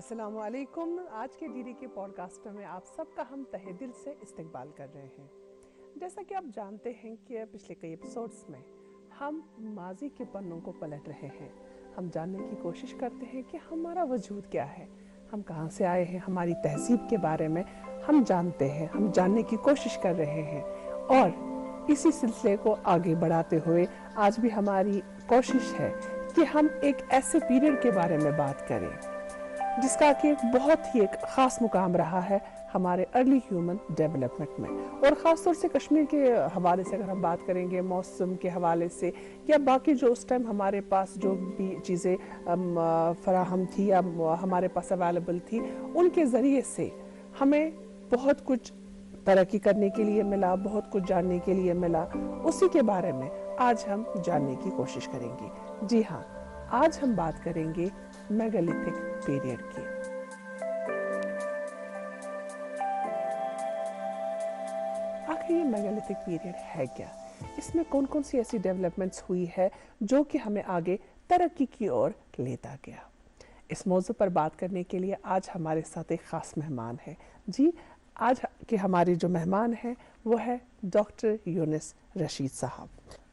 अस्सलामुअलैकुम। आज के डीडी के पॉडकास्ट में आप सबका हम तहे दिल से इस्तकबाल कर रहे हैं। जैसा कि आप जानते हैं कि पिछले कई एपिसोड्स में हम माजी के पन्नों को पलट रहे हैं। हम जानने की कोशिश करते हैं कि हमारा वजूद क्या है, हम कहाँ से आए हैं, हमारी तहजीब के बारे में हम जानते हैं, हम जानने की कोशिश कर रहे हैं। और इसी सिलसिले को आगे बढ़ाते हुए आज भी हमारी कोशिश है कि हम एक ऐसे पीरियड के बारे में बात करें जिसका कि बहुत ही एक ख़ास मुकाम रहा है हमारे अर्ली ह्यूमन डेवलपमेंट में। और ख़ास तौर से कश्मीर के हवाले से अगर हम बात करेंगे, मौसम के हवाले से या बाकी जो उस टाइम हमारे पास जो भी चीज़ें फराहम थी या हमारे पास अवेलेबल थी, उनके ज़रिए से हमें बहुत कुछ तरक्की करने के लिए मिला, बहुत कुछ जानने के लिए मिला। उसी के बारे में आज हम जानने की कोशिश करेंगे। जी हाँ, आज हम बात करेंगे मेगालिथिक पीरियड की। आखिर ये मेगालिथिक पीरियड है क्या? इसमें कौन कौन सी ऐसी डेवलपमेंट्स हुई है जो कि हमें आगे तरक्की की ओर लेता गया? इस मौजू पर बात करने के लिए आज हमारे साथ एक ख़ास मेहमान है। जी, आज के हमारे जो मेहमान हैं वो है डॉक्टर यूनिस रशीद साहब,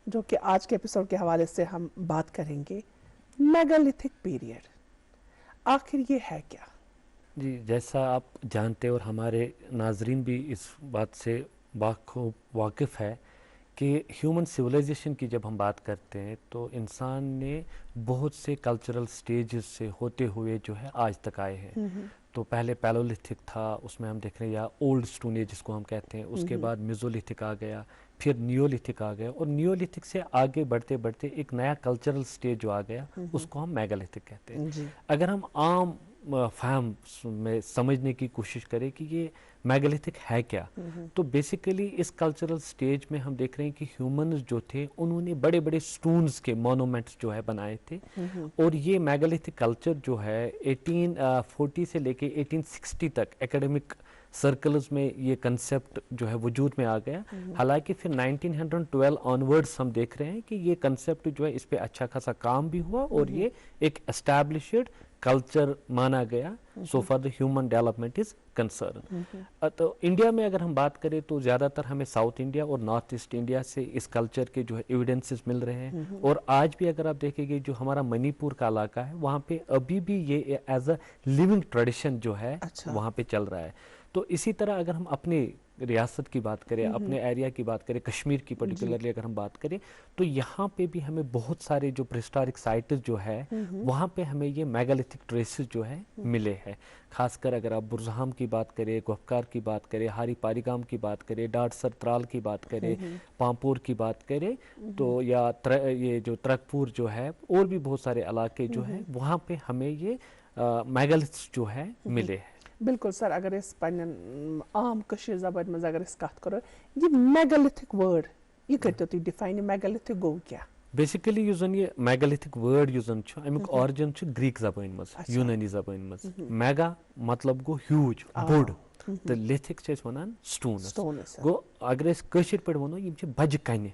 जो कि आज के एपिसोड के हवाले से हम बात करेंगे मेगालिथिक पीरियड। आखिर ये है क्या? जी, जैसा आप जानते और हमारे नाजरीन भी इस बात से बाखूब वाकिफ़ है कि ह्यूमन सिविलाइजेशन की जब हम बात करते हैं तो इंसान ने बहुत से कल्चरल स्टेजेस से होते हुए जो है आज तक आए हैं। तो पहले पैलोलिथिक था, उसमें हम देख रहे हैं, या ओल्ड स्टोन एज जिसको हम कहते हैं, उसके बाद मेसोलिथिक आ गया, फिर नियोलिथिक आ गया, और नियोलिथिक से आगे बढ़ते बढ़ते एक नया कल्चरल स्टेज जो आ गया उसको हम मेगालिथिक कहते हैं। अगर हम आम फहम में समझने की कोशिश करें कि ये मेगालिथिक है क्या, तो बेसिकली इस कल्चरल स्टेज में हम देख रहे हैं कि ह्यूमंस जो थे उन्होंने बड़े बड़े स्टोन्स के मोनूमेंट्स जो है बनाए थे। और ये मेगालिथिक कल्चर जो है 1840 से लेके 1860 तक एकेडमिक सर्कल्स में ये कंसेप्ट जो है वजूद में आ गया। हालांकि फिर 1912 ऑनवर्ड्स हम देख रहे हैं कि ये कंसेप्ट जो है इस पे अच्छा खासा काम भी हुआ और ये एक एस्टैब्लिश्ड कल्चर माना गया so for the human development is concern. तो इंडिया में अगर हम बात करें तो ज़्यादातर हमें साउथ इंडिया और नॉर्थ ईस्ट इंडिया से इस कल्चर के जो है एविडेंसेस मिल रहे हैं। और आज भी अगर आप देखेंगे जो हमारा मणिपुर का इलाका है वहाँ पे अभी भी ये एज अ लिविंग ट्रेडिशन जो है वहाँ पे चल रहा है। तो इसी तरह अगर हम अपने रियासत की बात करें, अपने एरिया की बात करें, कश्मीर की पर्टिकुलरली अगर हम बात करें, तो यहाँ पे भी हमें बहुत सारे जो प्रिस्टोरिक साइट्स जो है वहाँ पे हमें ये मेगालिथिक ट्रेसेस जो है मिले हैं। खासकर अगर आप बुरजहाम की बात करें, गोफकार की बात करें, हारी पारीगाम की बात करें, डाडसर त्राल की बात करें, पामपुर की बात करें, तो या ये जो त्रकपुर जो है और भी बहुत सारे इलाके जो है वहाँ पे हमें ये मेगालिथ्स जो है मिले हैं। बिल्कुल सर, अगर इस आम कशीर ज़बान में अगर इस कत करो, ये मेगालिथिक वर्ड ये करते तुम डिफाइन मेगालिथिक गो क्या? बेसिकली युस जन ये मेगालिथिक वर्ड युस जन छ अमिक ओरिजिन छ ग्रीक ज़बान मज, यूनानी ज़बान मज। मेगा मतलब गो ह्यूज, बोड, तो लिथिक छ वनान स्टोनस। गो अगर अस कशीर पे वनो यम छ बज कने,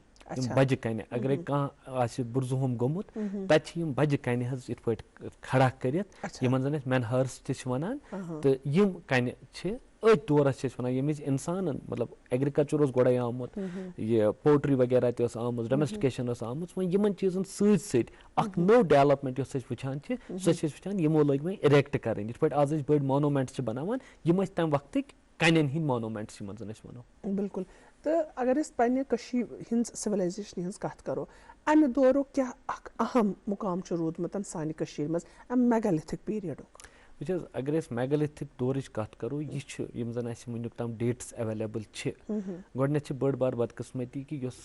बज कने। अगर कह आसि बुरजुहम गोमुत तत छ यम बज कने हज इत पट खड़ा करित यमन जन मेनहर्स त छ वनान। तो यम कने छ अत दौरस छ वनान यमिज इंसान मतलब एग्रीकल्चर ओस गोड़े आमुत, ये पोल्ट्री वगैरह त ओस आमुत, डोमेस्टिकेशन ओस आमुत, वह यमन चीजन सत सत अख नो डेवलपमेंट योस अस वुछान छ सो छ वुछान यमो लग वह इरेक्ट करन। इत पट आज अस बड़ मोनूमेंट्स छ बनावन यम अस तम वक्तक कनेन हिंद मोनूमेंट्स यमन जन अस वनो। बिल्कुल। तो अगर इस पन्ने कशीर हिंद सिविलाइजेशन हिंद कत करो, अमे दौरो क्या अहम मुकाम छ रोदमुत सानि कशीर मज मेगालिथिक पीरियडुक? वुच अगर अस मेगालिथिक दौरच कत करो, यह यम जन अस वुनिक तम डेट्स अवेलेबल छ। गोडनेथ छ बड़ बार बदकिस्मती कि योस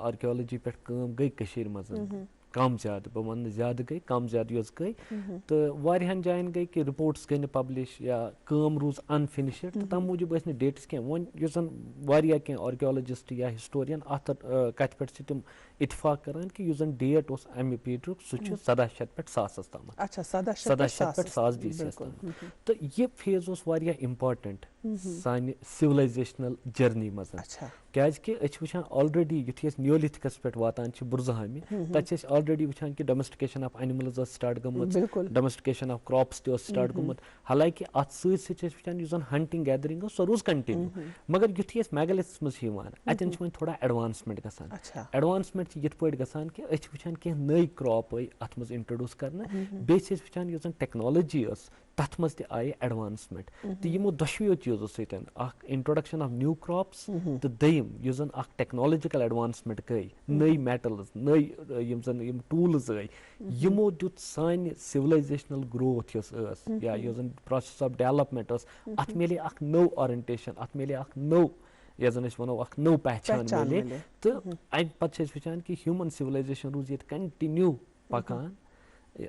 आर्कियोलॉजी पे काम गई कशीर मज कम ज्यादा, बह वन ज्यादा गई कम ज्यादा योस गई। तो वारियान जायन गई कि रिपोर्ट्स गई पब्लिश या काम रूज अनफिनिश्ड, तो तम मूजूब नी डेट्स कह वन युस जन वारिया कह आर्कियोलॉजिस्ट या हिस्टोरियन अत कथ पे तिम इतफाक करान कि युस जन डेट ओस अमे पीरियड सह 1700 पे 1000 तम। अच्छा, 1700 पे 1000 BC तम। तो ये फेज ओस वारिया इम्पोर्टेंट सानि सिविलाइजेशनल जर्नी मज। क्याजकि अस वुछान ऑलरेडी युथि अस नियोलिथिकस पे वातान छ बुरजहामि तत छ ऑलरेडी वुछान कि डोमेस्टिकेशन ऑफ एनिमल्स स्टार्ट गमत, बिल्कुल डोमेस्टिकेशन ऑफ क्रॉप्स ते स्टार्ट गमत, हालांकि अत सत वुछान युस जन हंटिंग गैदरिंग सो रोज कंटिन्यू, मगर युथि अस मेगालिथ्स मज यवान अतन छ वोन थोड़ा एडवांसमेंट गसान। अच्छा एडवांसमेंट छ यथ पट गसान कि अस वुछान के नई क्रॉप आई अत मज इंट्रोड्यूस करना, बे छ वुछान युस जन टेक्नोलॉजी तथ मज ते आए एडवांसमेंट तो यमो दशवियो चीजों सतन अख इंट्रोडक्शन ऑफ न्यू क्रॉप्स तो दयम युस जन अख टेक्नोलॉजिकल एडवांसमेंट गई, नई मेटल्स नई यम जन यम टूल्स आई, यमो दुत सानि सिविलाइजेशनल ग्रोथ या युस जन प्रोसेस ऑफ डेवलपमेंट अत मिले अख नो ओरिएंटेशन, अत मिले अख नो या जन वनो अख नो पहचान मिले तो अम पे वुचान कि ह्यूमन सिविलाइजेशन रूज ये कंटिन्यू पकान,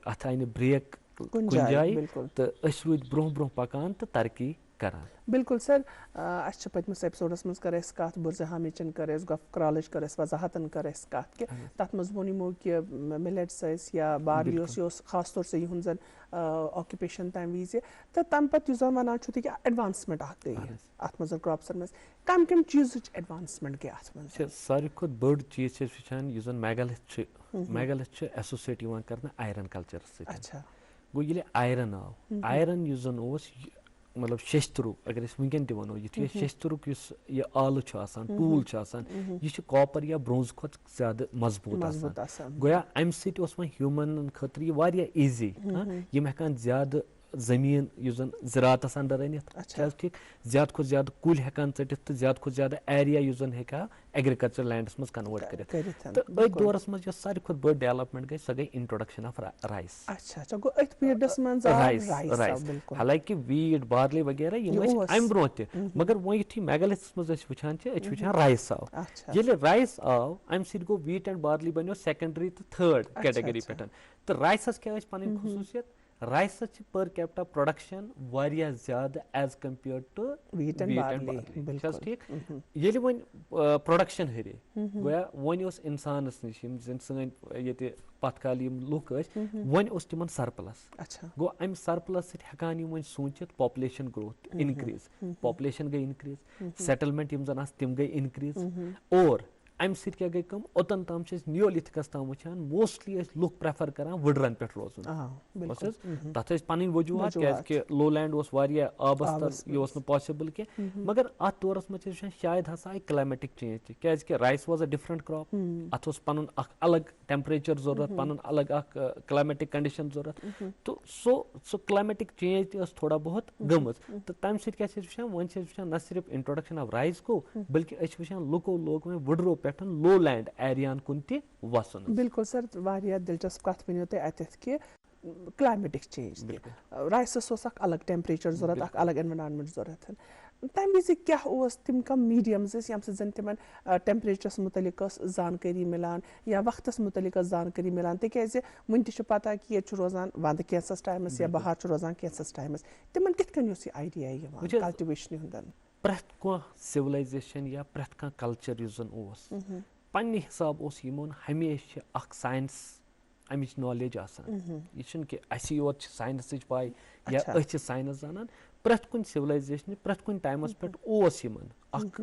अत आय ब्रेक कुन जाए तो रूद ब्रोह ब्रोह पकान तो तरक्की करान। बिल्कुल सर अस पतमस एपिसोडस मज कर कत बुरजहामिचन कर गफ क्रॉलच कर वजाहतन कर कत कि तथ मज वो यमो कि मिलेट्स या बार्ली खास तौर से यहुंद जन ऑक्यूपेशन तम विज तो तम पत जन वन कि एडवांसमेंट गई अत मज क्रॉप्सन मज कम कम चीज एडवांसमेंट गई अत मज सारी खुद बड़ चीज वुचान युस जन मेगालिथ एसोसिएट कर आयरन कल्चर सत। अच्छा गो ये आयरन आव, आयरन युस जन मतलब शेस्तरुक अगर वनकन तह वनो युथ शेस्तरुक यह आल टूल यह कॉपर या ब्रोंज खुद ज्यादा मजबूत गोया अम सत ह्यूमन खतर यह ईजी यम हेकान ज्यादा जमीन युस जन ज़राअतस अंदर अनित ठीक ज्यादा खुद ज्यादा कुल हेकान चटित तो ज्यादा खुद ज्यादा एरिया युस जन हेका एग्रीकल्चर लैंडस मज कन्वर्ट करित तो अथ दौरस मज सारी खुद बड़ डेवलपमेंट गई सो गई इंट्रोडक्शन ऑफ राइस। अच्छा गो अथ पीरियडस मज राइस हालांकि वीट बार्ली वगैरह यम अम ब्रोह त मगर वो युथि मेगालिथ्स मज वुचान राइस आव, ये राइस आव अम सत गो वीट एंड बार्ली बनो सेकेंडरी तो थर्ड कैटेगरी पे तो राइसस क्या पन खसूसियत राइस पर कैपिटा प्रोडक्शन वारिया ज्यादा as compared to wheat and barley ठीक ये वन प्रोडक्शन हरे गोया वन इंसानस निश सन ये पत्काल लुक वन तिमन सरप्लस। अच्छा गो अम सरप्लस सकान वन सोचित पॉपुलेशन ग्रोथ इनक्रीज, पॉपुलेशन गई इनक्रीज, सेटलमेंट जन तिम गई इनक्रीज और अम सत क्या गई कम ओतन तम नियोलिथिकस तम वुचान मोस्टली लुक प्रेफर करान वुडरन पे रोजन तथ पन वजूहत क्या लो लैंड आबस यह पॉसिबल कह मगर अत दौरस मज शायद हसा आई क्लाइमेटिक चेंज क्या rice was a different crop अत पन अलग टेम्परेचर जरूरत पन अलग क्लाइमेटिक कंडीशन जरूरत तो सो क्लाइमेटिक चेंज थोड़ा बहुत गम तो तम सत वन न सिर्फ इंट्रोडक्शन ऑफ राइस गो बल्कि वुचान लुको लोग वुडरो पे लो लैंड एरियान कुन ति वसन। बिल्कुल सर वारिया दिलचस्प कथ बनो ते अत कि क्लाइमेटिक चेंज राइसस अलग टेम्परेचर जरूरत अलग एनवायरनमेंट जरूरत तम विज क्या तम कम मीडियम्स यम सन तिमन टेम्परेचरस मुतलिक जानकारी मिलान या वक्तस मुतलिक जानकारी मिलान तिज वन ति पता कि ये रोजान वंद कैंसस टाइमस या बहार रोजान कैंसस टाइमस तिमन कित कन आइडिया कल्टिवेशन हुंदन प्रथ कह सिविलाइजेशन या प्रथ कह कल्चर युस जन पन्ने हिसाब यमोन हमेशा अख साइंस अमिच नॉलेज आसान यह कि असी योत साइंस पाई या अछ साइंस जानन प्रथ कुन सिविलाइजेशन प्रथ कुन टाइमस पे यमन अख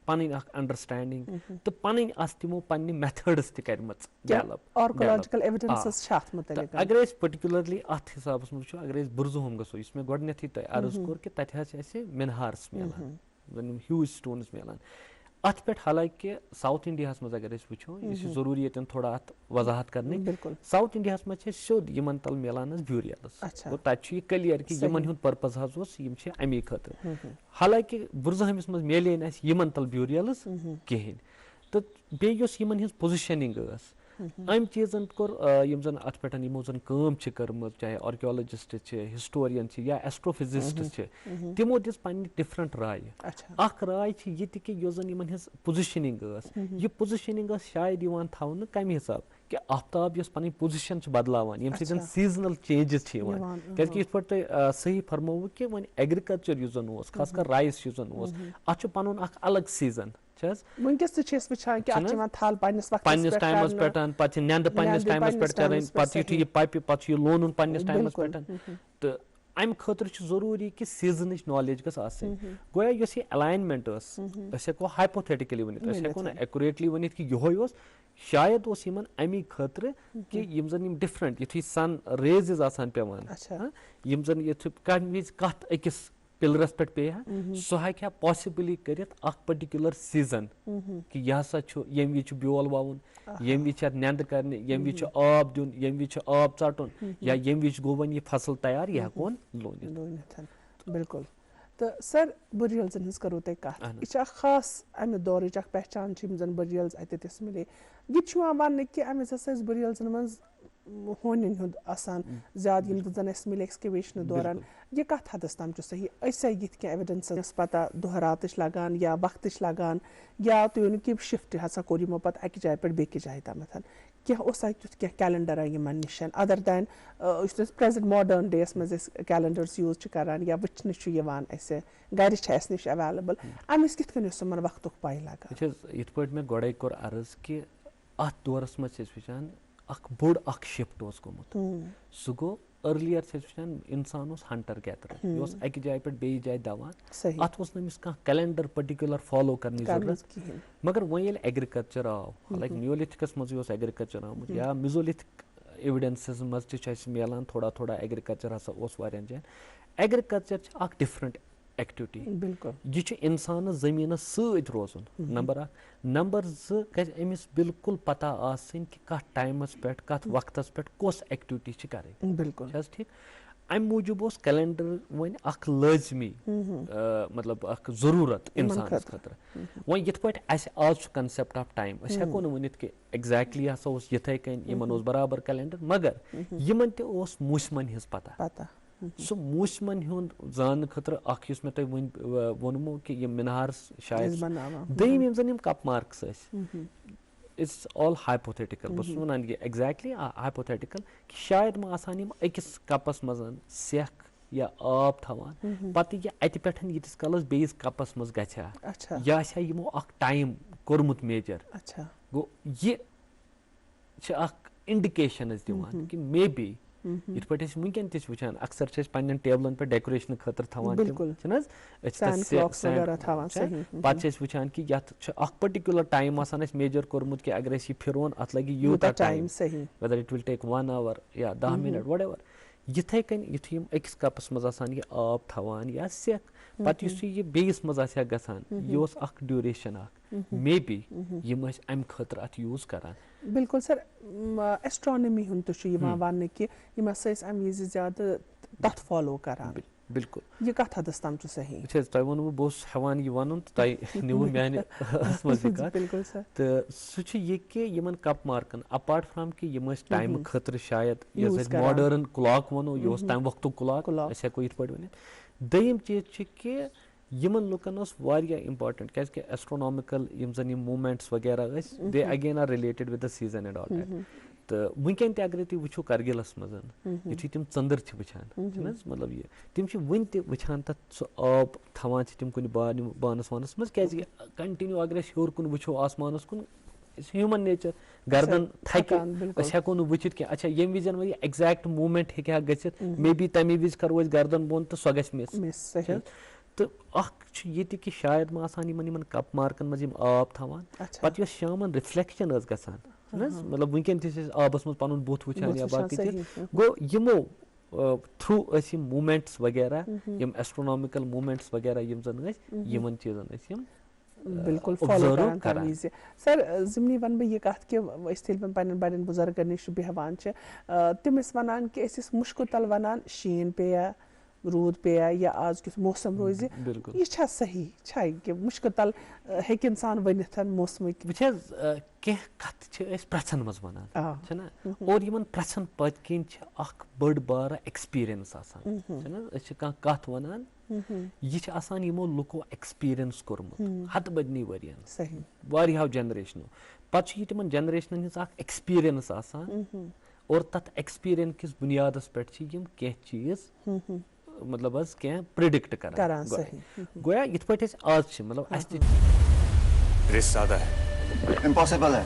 पन अंडरस्टैंडिंग तो पन तमो पन्ने मेथड्स तमच डेवलप आर्कियोलॉजिकल एविडेंसेस छात मुतलिक अगर पर्टिकुलरली अत हिसाबस मज अगर बुरजुहम गो इस गोडनेथी तय अर्ज कोर कि तत मिनहार्स मिलान ह्यूज स्टोन्स मिलान अत पे हालांकि साउथ इंडिया मज अगर वो यह जरूरी ये थोड़ा अत वजाहत करने साउथ इंडिया मज सोद यमन तल मिलान ब्यूरियल्स तो तत क्लियर कि यमन हुंद पर्पज अमी खतर हालांकि बुरजुहमिस मज मिले यमन तल ब्यूरियल्स कहें तो बेस यमन हिंस पोजिशनिंग अम चीजन कोर यम जन अत पे यमो जन काम कर्म चाहे आर्कियोलॉजिस्ट हिस्टोरियन या एस्ट्रोफिजिस्ट तिमो दिस पन्ने डिफरेंट राय अख राय ये कि जन यमन हिंस पोजिशनिंग यह पोजिशनिंग शायद यवान थवन कम हिसाब कि आफ्ताब पन पोजिशन बदलावान यम सत सीजनल चेंजेस क्या पे सही फरमो कि वन एग्रीकल्चर युस जन खास कर राइस युस जन अत पन अलग सीजन वनकस वुचान कि थल पन्निस टाइमस पे नंद पन्निस टाइमस पे कर पे यह पपि पे लोन पन्निस टाइमस पे तो अम खतर जरूरी कि सीजन नॉलेज गस गोया ये अलाइनमेंट हेको हाइपोथेटिकली वन हेको ना एक्यूरेटली वन कि यह शायद अमी खतर कि जन डिफरेंट युथी सन रेज पेवान जन ये कत अकिस पिलरस पे पे सह हेक्या पॉसिबली कर पर्टिकुलर सीजन कि यह हसा यम वि ब्योल ववन यम वि नंद कर यम वि आब दिन यम वि आब चटन या यम वि गो वन यह फसल तैयार यह हेकोन लोनित बिल्कुल। तो सर बुरियल्स हज करो तुम कत यह खास अमे दौर पहचान जन बुरियल्स अतस मिले यह वन कि अमिस हसा बुरियल्सन मज होन हुंद आसान ज्यादा यम जन मिले एक्सकवेशन दौरान यह कत हदस ताम सही ये एविडेंस पता दह रात लगान या वक्त लगान या तुम वन कि शिफ्ट हसा कोर यमो पे अक जाय पे बेक जाय तम क्या तुथ कैलेंडर यमन निश अदर दैन प्रेजेंट मॉडर्न डेस मज कैलेंडर्स यूज करान या वचन गर निश अवेलेबल अमिस कित कन वक्त पाई लगा इत पे मे गोड़े कोर अर्ज कि अत दौरस मज वचान बोड़ शिफ्ट गोमुत सह गो अर्लियर वचान इंसान हंटर गैदरर यह अक जाय पे बे जाय दवान अत नमिस कह कैलेंडर पर्टिकुलर फॉलो करने जरूरत मगर वो एग्रीकल्चर आव हालांकि नियोलिथिकस मज एग्रीकल्चर आमुत या मिजोलिथिक एविडेंसेस मज मिलान थोड़ा थोड़ा एग्रीकल्चर हसा जान एग्रीकल्चर डिफरेंट एक्टिविटी बिल्कुल यह इंसान जमीन सत रोजन नंबर नंबर अमिस बिल्कुल पता आसन कि कत टाइमस पे कत वक्तस पे कस एक्टिविटी करें बिल्कुल ठीक अम मूजूब कैलेंडर वन लाजमी मतलब जरूरत इंसान खतर वो ये पे आज कंसेप्ट ऑफ टाइम हेको वन कि एग्जैक्टली हसा ये कन बराबर कैलेंडर मगर यमन मूसमन हज पता सो मूसमन हुंद जान खतर मे तुम वोनमो कि ये मीनार शायद दम यम जन cup marks it's all hypothetical बस वन कि एग्जैक्टली हाइपोथेटिकल कि शायद मा आसान यम अकिस कपस मज सेख या आब थवान पत यह अत पे यीतिस कलस बेस कपस मज गछा या यमो टाइम कोरमुत मेजर गो ये इंडिकेशन दिवान कि मे बी इत पे वनकन वान अक्सर पन्न टेबलन पे डेकोरेशन खतर थवान पे वान कि पर्टिकुलर टाइम मेजर कोरमुत कि अगर यह फिरोन अत लगे यूता time whether it will take 1 hour या 10 मिनट वट एवर यिथे कन युथु अकिस कपस मज यह आब थवान या सेख पत यह बेस मज गसान यह ड्यूरेशन मे बी यम अम खतर अत यूज करान बिल्कुल सर एस्ट्रोनॉमी हुन वन कि अम वज ज्यादा तथ फॉलो करान बिल्कुल यह कत हदस ताम सही तुम वो बहुत हेवान यह वन तुम न्यू माने बिल्कुल सर तो सह यह कि Yemen cup Markan apart from कि यम टाइम खतर शायद मॉडर्न क्लॉक वनो यह तम वक्त क्लॉक हेको ये वन दयम चीज कि यमन लुकन इम्पॉर्टेंट क्या एस्ट्रोनॉमिकल जन मूवमेंट्स वगैरह they again are related with the season and all that तो वनकन अगर तुम वो करगिलस मज यु तुम चंदर वचान मतलब ये तुम वन तचान तथ आब थवान तुम कुन बानस वानस मज क्या कंटिन्यू अगर हर कुन वो आसमानस कुन ह्यूमन नेचर गर्दन थक हेको वचित क्या अच्छा यम विजन वो एग्जैक्ट मूवमेंट हे गचित मे बी तमे विज करो गर्दन बोन तो सह गि मिस तो ये कि शायद मा आसान यमन कप मार्कन मज आब थवान पे शामन रिफ्लेक्शन गसान मतलब वनकन आबस मज पन बुथ वुचान या बाकी गो यमो थ्रू मूवमेंट्स वगैरह यम एस्ट्रोनॉमिकल मूवमेंट्स वगैरह यम जन यमन चीजन बिल्कुल फॉलो करान सर जिमनी वन बह यह कत कि पन्न बड़न बुजुर्गन नश बेहवान तम वनान कि मुश्क तल वनान शीन पेया रूद पेया या आज किस मौसम रोज यह सही कि मुश्क तल हेक इंसान वनिथ मौसम कह कत प्रछन मज वन और यमन प्रछन पत किन बड़ बार एक्सपीरियंस कत वनान यह आसान यमो लुको एक्सपीरियंस कोरमुत हद बदनी वरियन वारियाहो जनरेशनो पत तिमन जनरेशन हिज एक्सपीरियंस आसान और तथ एक्सपीरियंस किस बुनियादस पे यम कह चीज मतलब क्या प्रिडिक्ट करान गोया इत पे आज मतलब रिस्क ज्यादा है, इम्पॉसिबल है,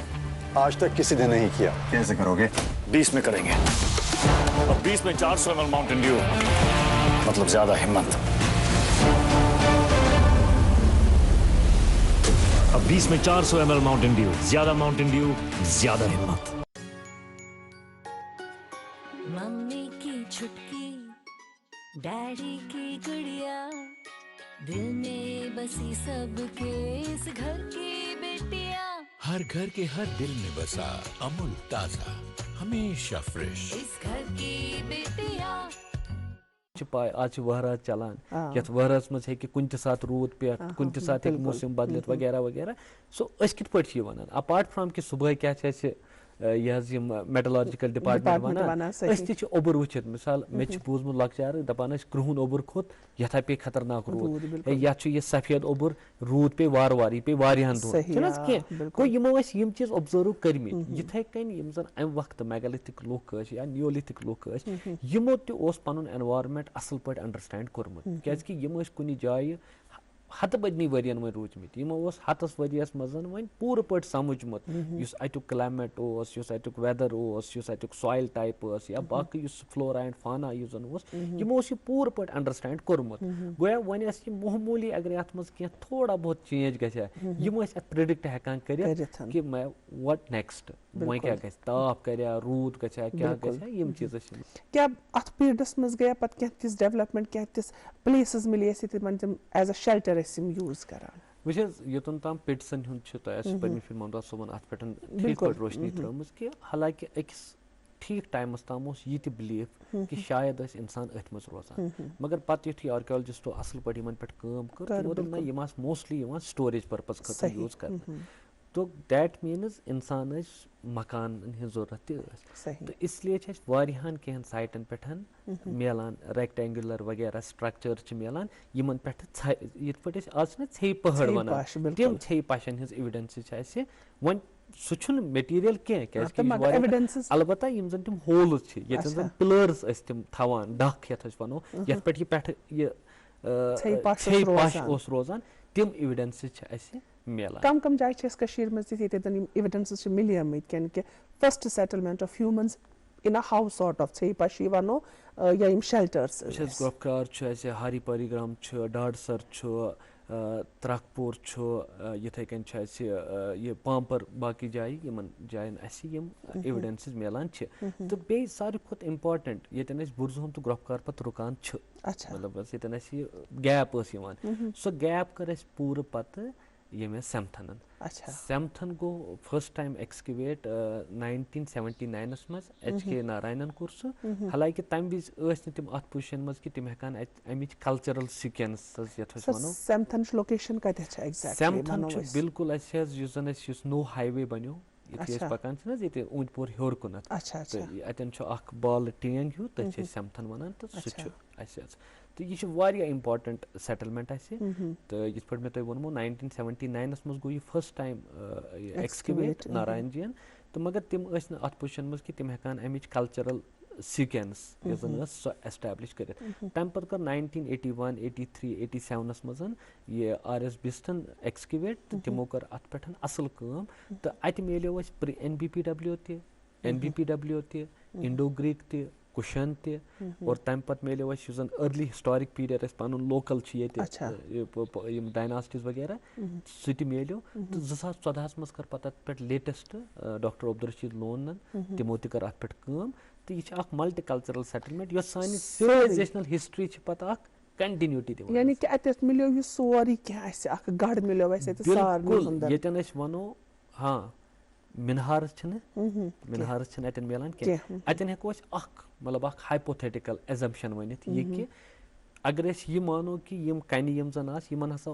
आज तक किसी ने नहीं किया। कैसे करोगे? 20 में करेंगे। अब 20 में 400 ml माउंटेन ड्यू, मतलब ज्यादा हिम्मत। अब 20 में 400 ml माउंटेन ड्यू, ज्यादा माउंटेन ड्यू, ज्यादा हिम्मत। मम्मी की छुटकी, डैडी की गुड़िया, दिल में बसी सबके इस घर की बेटिया। हर घर के हर दिल में बसा अमूल ताजा, हमेशा फ्रेश। इस घर की बेटिया। पाए आज वहरात चलान यथ वहरात मज हे कुन सात रूद पे कुन सात हे मौसम बदलित वगैरह वगैरह सो अस कित पट वनान अपार्ट फ्रॉम कि सुबह क्या यह मेटलॉजिकल डिपार्टमेंट वनान अस ति ओबर वुचित मिसाल मे बूजमुत लक्चार दपान क्रुहन ओबर खोत यथा पे खतरनाक रूद या यह सफेद ओबर रूद पे वार वार यह पे वारियान दोहन कह गो यमो यम चीज ऑब्जर्व करमि यथे कन यम जन अम वक्त मेगालिथिक लुक या नियोलिथिक लुक यमो तस पनुन एनवायरनमेंट असल पे अंडरस्टैंड कोर्मुत क्या यम कुन जाय हत बदनी वरियन वो रूचमित यमो हतस वरियस मज वो पूर पे समझमुत युस अतुक क्लाइमेट युस अतुक वेदर युस अतुक सॉइल टाइप या बाकी युस फ्लोरा एंड फाना युस जन यमो पूर पे अंडरस्टैंड कोर्मुत गोया वन मामूली अगर अत मज कह थोड़ा बहुत चेंज गया यम प्रिडिक्ट हेकान कर कि मैं व्हाट नेक्स्ट वो क्या गया ताप करिया रूद गया क्या गया यम चीज क्या अत पीरियडस मज गया पत कह तिस डेवलपमेंट कह तिस प्लेसेस मिले तिमन तम एज अ शेल्टर यूज करान वह योतन ताम पिट्सन पन्ने फिर ममता सोबन अत पे ठीक पे रोशनी त्रम कि हालांकि अकिस ठीक टाइमस ताम यह बिलीफ कि शायद इंसान अथ मज रोजान मगर पत युथी आर्कियोलॉजिस्टो असल पे काम कर मोस्टली स्टोरेज पर्पज खतर यूज कर तो दैट मीन्स इंसान मकान जरूरत तो इसलिए वारियान कह साइटन पे मिलान रेक्टेंगुलर वगैरह स्ट्रक्चर मिलान यमन पे ये पे आज छे पहाड़ वन तम छे पाशन हज एविडेंस वन सह मटीरियल कह अलबत्ता यम जन तम होल्स जन पिलर्स तम थवान डख यथ वनो ये छे पाश रोजान तम एविडेंस कम कम जाय मज एविडेंस मिलियमित कि first settlement of humans in a house sort of छे पाशी वनो या यम शेल्टर्स गोपकार हारी परिग्राम डाडसर त्रकपुर यथे कन यह पाम्पर बाकी जाय यमन जायन यम एविडेंस मिलान तो बे सारी खुद इम्पार्टेंट ये बुरजोम तो गोपकार पत रुकान मतलब ये गैप सो गैप कर पूर पत ये सेमथन सेमथन गो फर्स्ट टाइम एक्सकवेट 1979 मज HK नारायणन कोर सह हालांकि तम विज तम अत पोजिशन मज कि तम हेकान अमिच कल्चरल सीक्वेंस यथ वनो सेमथन लोकेशन कत एग्जैक्टली सेमथन बिल्कुल जन नो हाईवे बनो ये पकान ये ऊंटपुर हेर कुन अतन बाल टेंग हूँ तथ सेमथन वनान तो सह तो यह इम्पार्टेंट सेटलमेंट तो ये पे मैं वोनमो 1979 मज गो यह first time excavate Narayan gene तो मगर तम अत पोजिशन मज कि तम हेकान अमिच कल्चरल सीक्वेंस सह एस्टैब्लिश कर तम पे कर 1981 83 87 मज ये RS बिस्टन एक्सकवेट तो तमो कर अत पे असल काम तो अत मिलो NBPW NBPW Indo Greek cushion और तम पे मिलो अर्ली हिस्टोरिक पीरियड पन लोकल डायनास्टीज वगैरह सह मिलो तो 2014 मज कर पत पे लेटेस्ट डॉक्टर अब्दुलरशीद लोन तमो कर अत पे काम तो यह मल्टी कल्चरल सेटलमेंट यो सानी सिविलाइजेशनल हिस्ट्री पत कंटिन्यूटी यानी कि अत मिलो यह सोरी क्या गढ़ मिलो ये वनो हाँ मिनहार अतन मिलान अतन हेको मतलब हाइपोथेटिकल एजम्पशन वन ये कि अगर ये मानो कि यम कन यम जन यमन हसा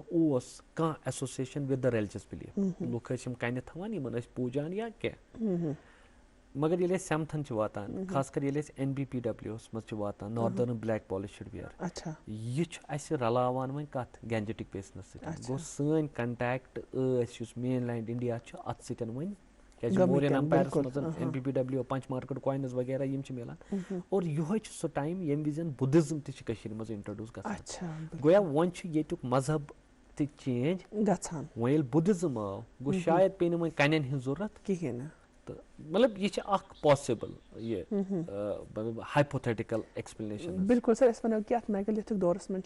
कह association with the religious belief look कन थवान यमन पूजान या क्या मगर ये सेमथन वातान खासकर ये NBPW मज वातान नॉर्दर्न ब्लैक पॉलिश्ड वेयर यह रलावान वन कत गैंजेटिक पेसनस गो सन कंटैक्ट मेन लैंड इंडिया अत sun one Mauryan empire NBPW पंच मार्केट कॉइन्स वगैरह यम मिलान और यह सो टाइम यम विजन बुद्धिज्म तज इंट्रोड्यूस गसान गोया वन येतुक मजहब चेंज गसान वो बुद्धिज्म आव गो शायद पे वन कन हज जरूरत कहें तो मतलब ये पॉसिबल ये मतलब हाइपोथेटिकल एक्सप्लेनेशन बिल्कुल सर अस वनो कि अत मेगालिथिक दौरस मन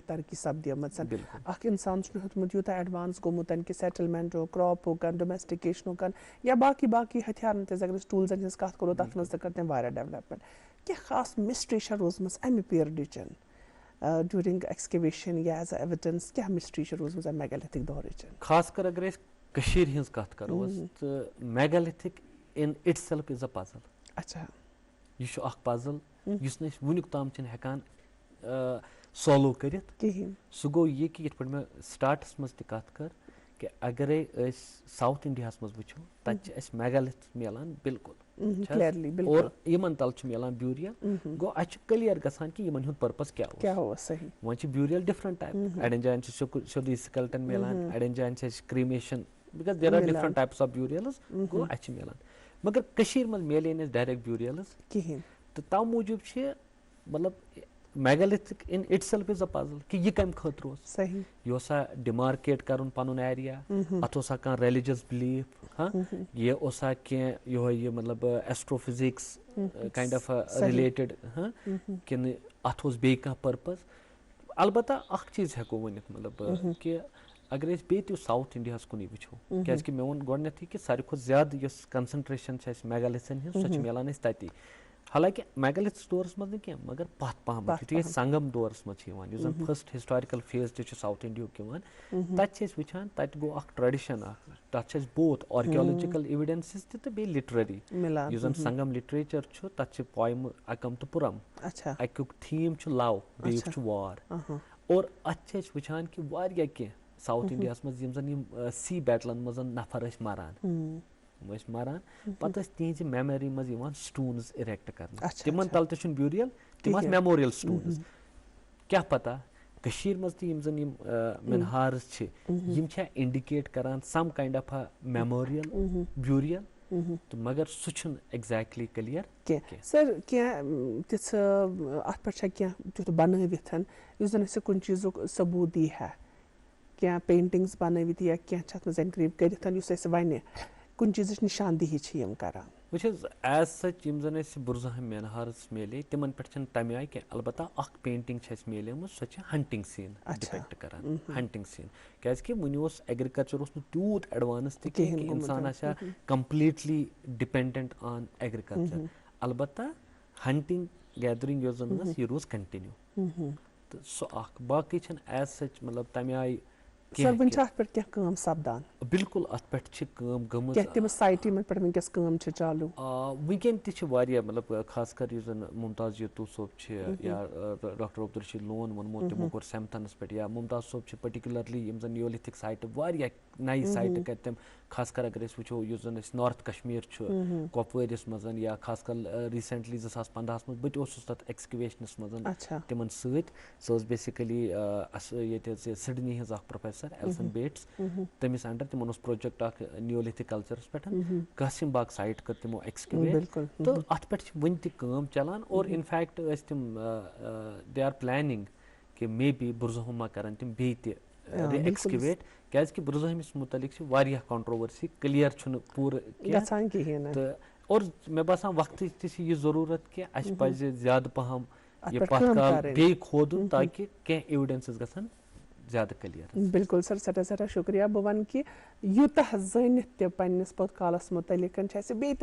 तरक्की सपदीमत अख इंसान हेतमुत यूत एडवांस गोमुत कि सेटलमेंट क्रॉप डोमेस्टिकेशन या बाकी बाकी हथियारन अगर टूल्सन हज कत करो तथ मज कर तम डेवलपमेंट क्या खास मिस्ट्री रोजम अमि पीरियड ड्यूरिंग एक्सकवेशन या एज एविडेंस क्या मिस्ट्री रोजम मेगालिथिक दौरच खास कर अगर कशीर हिंस कत करो तो megalithic in itself is a puzzle अच्छा यह अख पजल युस न वुनिक ताम छन हेकान सॉल्व करित कहीं सो गो ये कि यथ पे स्टार्टस मज त कत कर कि अगर साउथ इंडिया मज वो तत मेगालिथ मिलान बिल्कुल क्लियरली और यमन तल मिलान ब्यूरियल गो अ क्लियर गसान कि यमन हुंद पर्पस क्या हो सही वन ब्यूरियल डिफरेंट टाइप अड़न जायन सोदी स्केलेटन मिलान अड़न जायन cremation because there are different types of burials गो अ मिलान मगर कशीर मज मिले डायरेक्ट ब्यूरियल्स कहीं तो तव मूजूब मतलब megalithic in itself is a puzzle कि यह कम खतर सही यह डिमार्केट कर पन एरिया अत कह रिलीजियस बिलीफ हाँ यह कह मतलब एस्ट्रोफिजिक्स काइंड ऑफ रिलेटेड हाँ कि अत बे पर्पस अलबत्ता अख चीज हेको वनित मतलब कि अगर बे साउथ इंडिया कुन वो क्या मे वो गोडनेथी कि सारी खुद ज्यादा कंसंट्रेशन मेगालिथन हज सो मिलान तती हालांकि मेगालिथ दौरस मज क्या मगर पत पहम यु संगम दौरस मज first historical phase south India तत वुचान तत गो ट्रेडिशन तथ बोथ आर्कियोलॉजिकल एविडेंसेस तो बे लिटरेरी संगम लिटरेचर तथ पोयम अकम तो पुरम अक्युक थीम लव बेयुक वार और अत वुचान कि वारिया कह साउथ इंडिया मज सी बैटलन मज नफर मरान मरान पत तिज मेमोरी मज स्टून्स इरेक्ट कर तिमन तल तुम ब्यूरियल तिम मेमोरियल स्टून्स क्या पता कशीर मज तम मिनहार्स इंडिकेट करान some kind of a memorial burial तो मगर सह एग्जैक्टली क्लियर सर क्या तिथ अत पे तुत बनविथ जन कुन चीज़ सबूत दी है क्या पेंटिंग्स बनवित या क्या एनक्रिव कर वन कुन चीज निशानदेही करान वो एज सच जन बुरजहम मेनहारस मिले तिमन पे तमे आय क्या अलबत्ता अख पेंटिंग मिले सो हंटिंग सीन डिपेक्ट करान हंटिंग सीन क्या वन एग्रीकल्चर तूत एडवांस कि इंसान कंप्लीटली डिपेंडेंट ऑन एग्रीकल्चर अलबत्ता हंटिंग गैदरिंग यह रोज कंटिन्यू तो सो बाकी एज सच मतलब तमे आय सर वन पे क्या सपदान बिल्कुल अत पे गम तम साइटी मन पे वनकस चालू वनकन मतलब खास कर मुमताज यतू सोब या डॉक्टर अब्दुल रशीद लोन वनमो तमो कोर सेमथनस पे या मुमताज सोब पर्टिकुलरली नियोलिथिक साइट वारिया नई साइट कर तम खास कर अगर वो नॉर्थ कश्मीर कुपवारिस मज या खास कर रिसेंटली 2015 मज बत तथ एक्सकवेशनस मज तिमन सो बेसिकली सिडनी हज प्रोफेसर एल्सन बेट्स तमिस अंडर तिमन प्रोजेक्ट नियोलिथिक कल्चरस पे कासिम बाग साइट कर तिमो एक्सकवेट तो अत पे वन तम चलान और इनफैक्ट तिम दे आर प्लानिंग कि मे बी बुरजहुमा करन तिम बे एक्सकवेट क्या बुरजहमिस मुतलिक कंट्रोवर्सी क्लियर पूर तो और मे बासान वक्त यह जरूरत कि ज्यादा पहम यह पत बे खोदन ताकि कह एविडेंसेस गसन ज्यादा क्लियर बिल्कुल सर सटा शुक्रिया बह वन कि यूतः जानित पन्निस पोतकालस मुतलिक बे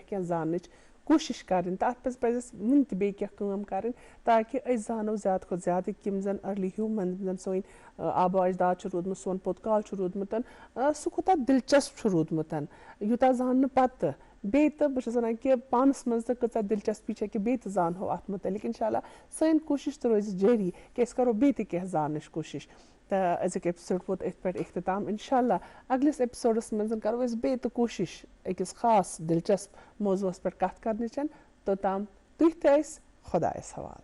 क्या जान कोशिश करें तथ पे वन बे क्या ताकि अस जानो ज्यादा खुद ज्यादा किम जन अर्ली ह्यूमन जन सोन आबो अजदाद रूदमुत सोन पोतकाल रूदमुत सह कोता दिलचस्प रूदमुत यूता जान पत बे तो बहुत वन कि पानस मज तो कचा दिलचस्पी कि बे जानो अत मुतलिक इंशाल्लाह सन कोशिश तो रोज जारी कि करो बे क्या जान कोशिश तो अजुक एपिसोड वोत पे इख्तिताम इंशाल्लाह अगलिस एपिसोडस मज करो बे तो कोशिश अकिस खास दिलचस्प मौजूस पे कत कर तोताम तुह खुदायस हवाल।